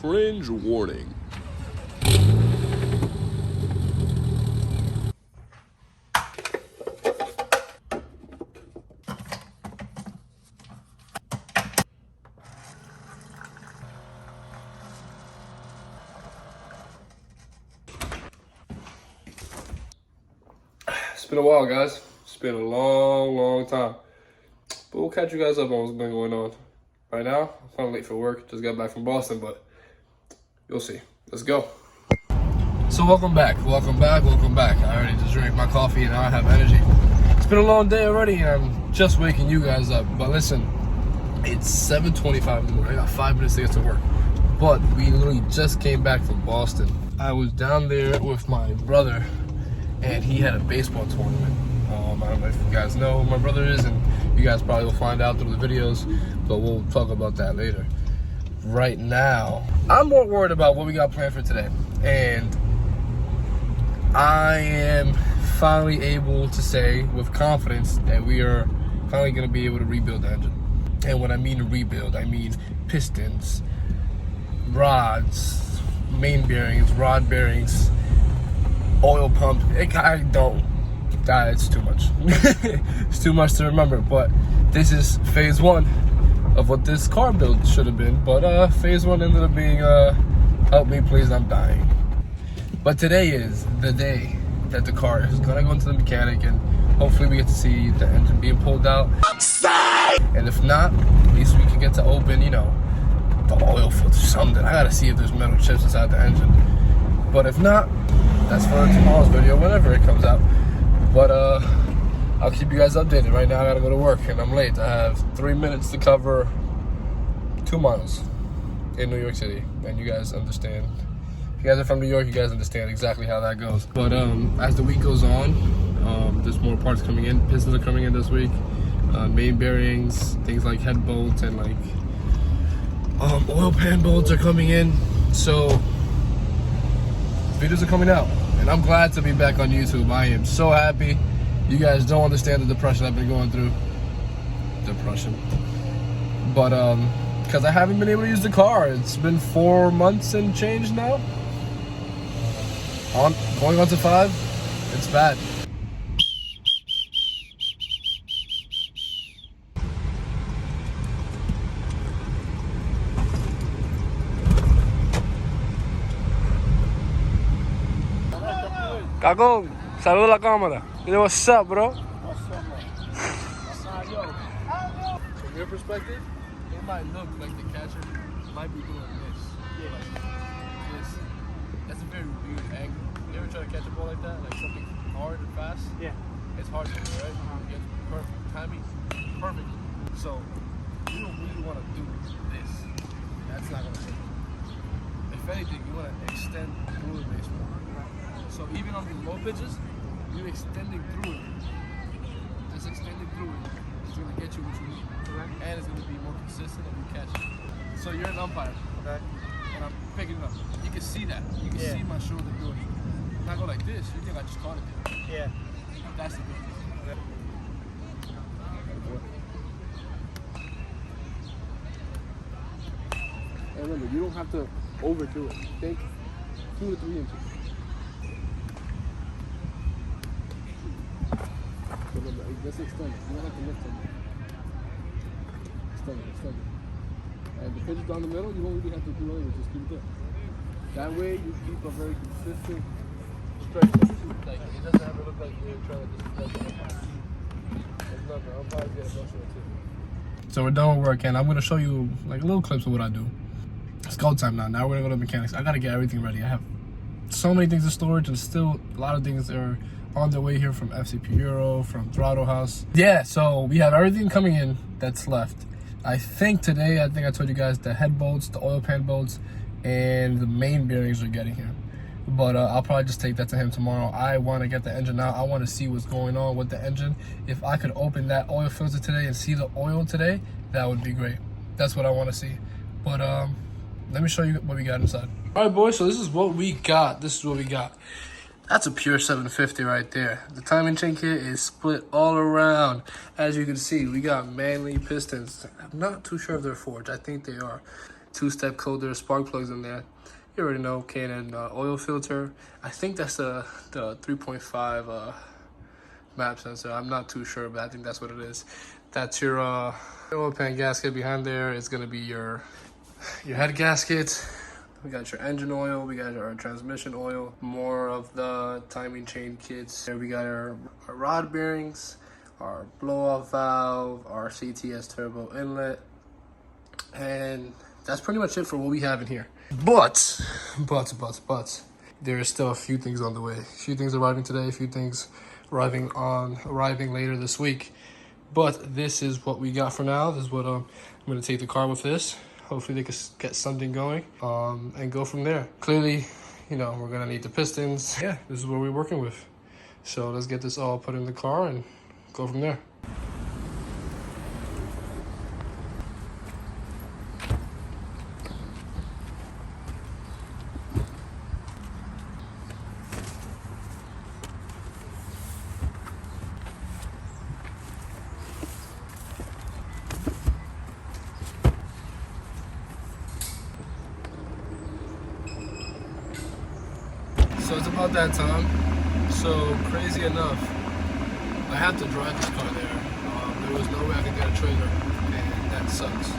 Cringe warning. It's been a while, guys. It's been a long time. But we'll catch you guys up on what's been going on. Right now, I'm kind of late for work. Just got back from Boston, but you'll see. Let's go. So welcome back. I already just drank my coffee and now I have energy. It's been a long day already and I'm just waking you guys up. But listen, it's 7:25 in the morning. I got 5 minutes to get to work. But we literally just came back from Boston. I was down there with my brother and he had a baseball tournament. I don't know if you guys know who my brother is, and you guys probably will find out through the videos, but we'll talk about that later. Right now, I'm more worried about what we got planned for today. And I am finally able to say with confidence that we are finally going to be able to rebuild the engine. And when I mean rebuild, I mean pistons, rods, main bearings, rod bearings, oil pump. It's too much. It's too much to remember, but this is phase one of what this car build should have been. But phase one ended up being help me please, I'm dying. But today is the day that the car is gonna go into the mechanic and hopefully we get to see the engine being pulled out. And if not, at least we can get to open, you know, the oil filter, something. I gotta see if there's metal chips inside the engine. But if not, that's for tomorrow's video, whenever it comes out. But I'll keep you guys updated. Right now I gotta go to work and I'm late. I have 3 minutes to cover 2 miles in New York City. And you guys understand. If you guys are from New York, you guys understand exactly how that goes. But as the week goes on, there's more parts coming in. Pistons are coming in this week. Main bearings, things like head bolts and like oil pan bolts are coming in. So videos are coming out. And I'm glad to be back on YouTube. I am so happy. You guys don't understand the depression I've been going through. Depression. But because I haven't been able to use the car. It's been 4 months and change now. Going on to 5. It's bad. Cagón, saluda a la cámara. What's up, bro? What's up, man? From your perspective, it might look like the catcher might be doing this. Yeah. Like this. That's a very weird angle. You ever try to catch a ball like that? Like something hard and fast? Yeah. It's hard to do, right? You get perfect timing. Perfect. So, you don't really want to do this. That's not going to work. If anything, you want to extend through the baseball. So even on the low pitches, you extending through it. Just extending through it is going to get you what you need. Okay. And it's going to be more consistent and you catch it. So you're an umpire, okay? And I'm picking it up. You can see that. You can see my shoulder doing it. If I go like this, you think I just caught it there. Yeah. That's the difference. Okay. And remember, you don't have to overdo it. Think 2 to 3 inches. Just extend it. You don't have to lift it. Extend it. And the pitch is down the middle, you don't really have to do anything, just keep it there. That way you keep a very consistent stretch. Like, it doesn't have to look like you're trying to just stretch it. It's nothing. I'll probably get a bunch of it too. So we're done with work and I'm gonna show you like little clips of what I do. It's go time now. Now we're gonna go to mechanics. I gotta get everything ready. I have so many things in storage and still a lot of things that are on the way here from FCP Euro, from Throttle House. Yeah, so we have everything coming in that's left. I think today, I told you guys the head bolts, the oil pan bolts, and the main bearings are getting here. But I'll probably just take that to him tomorrow. I want to get the engine out. I want to see what's going on with the engine. If I could open that oil filter today and see the oil today, that would be great. That's what I want to see. But let me show you what we got inside. All right, boys, so this is what we got. That's a pure 750 right there. The timing chain kit is split all around. As you can see, we got Manley pistons. I'm not too sure if they're forged. I think they are. two-step coder spark plugs in there. You already know, K&N oil filter. I think that's the 3.5 map sensor. I'm not too sure, but I think that's what it is. That's your oil pan gasket. Behind there is gonna be your head gasket. We got your engine oil, we got our transmission oil, more of the timing chain kits. There we got our rod bearings, our blow-off valve, our CTS Turbo Inlet, and that's pretty much it for what we have in here. But, there is still a few things on the way. A few things arriving today, a few things arriving later this week. But this is what we got for now. This is what I'm gonna take the car with this. Hopefully they can get something going and go from there. Clearly, you know, we're gonna need the pistons. Yeah, this is what we're working with. So let's get this all put in the car and go from there. So it's about that time. So crazy enough, I have to drive this car there. There was no way I could get a trailer, and that sucks.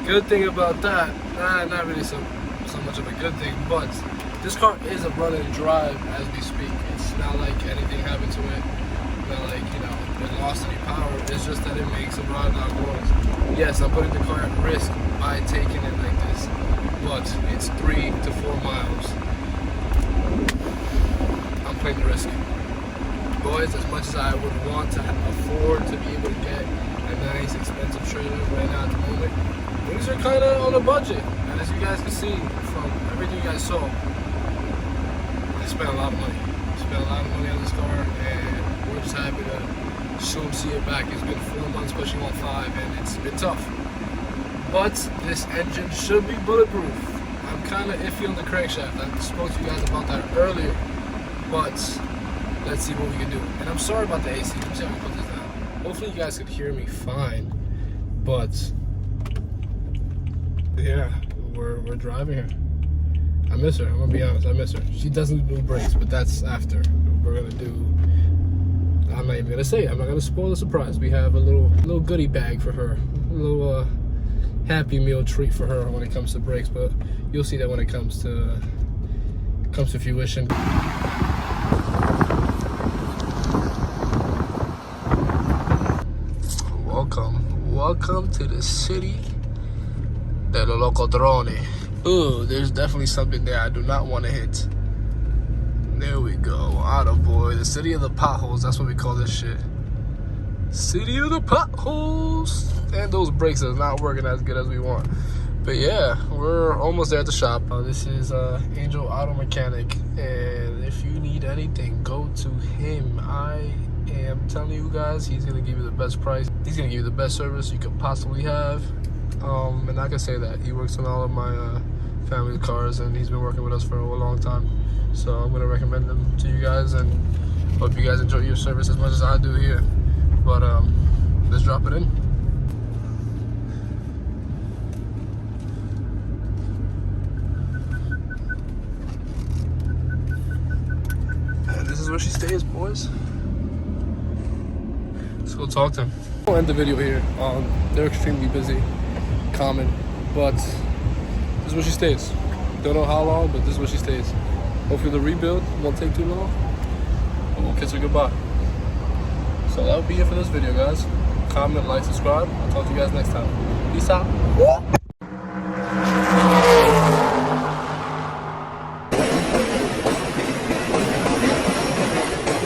Good thing about that, not really so much of a good thing, but this car is a run and drive as we speak. It's not like anything happened to it. Not like, you know, it lost any power. It's just that it makes a rod not noise. Yes, I'm putting the car at risk by taking it like this, but it's 3 to 4 miles. I'm playing the risk. Boys, as much as I would want to afford to be able to get a nice expensive trailer right now at the moment, things are kind of on a budget. And as you guys can see from everything you guys saw, I spent a lot of money. Spent a lot of money on this car, and we're just happy to soon see it back. It's been 4 months pushing on 5, and it's been tough. But this engine should be bulletproof. I'm kind of iffy on the crankshaft. I spoke to you guys about that earlier, but let's see what we can do. And I'm sorry about the AC. Let me see how we put this down. Hopefully you guys could hear me fine, but yeah, we're driving her. I miss her. I'm gonna be honest. I miss her. She doesn't do brakes, but that's after. We're gonna do. I'm not even gonna say it. I'm not gonna spoil the surprise. We have a little goodie bag for her. A little Happy Meal treat for her when it comes to brakes, but you'll see that when it comes to fruition. Welcome to the city de los Locodrones. Ooh, there's definitely something there I do not want to hit. There we go. Attaboy. The city of the potholes. That's what we call this shit. City of the potholes. And those brakes are not working as good as we want. But yeah, we're almost there at the shop. This is Angel Auto Mechanic, and if you need anything, go to him. I am telling you guys, he's gonna give you the best price. He's gonna give you the best service you could possibly have. And I can say that he works on all of my family's cars, and he's been working with us for a long time. So I'm gonna recommend him to you guys, and hope you guys enjoy your service as much as I do here. But let's drop it in. This is where she stays, boys. Let's go talk to him. I'll end the video here. They're extremely busy, common, but this is where she stays. Don't know how long, but this is where she stays. Hopefully the rebuild won't take too long, and we'll kiss her goodbye. So that'll be it for this video, guys. Comment, like, subscribe. I'll talk to you guys next time. Peace out.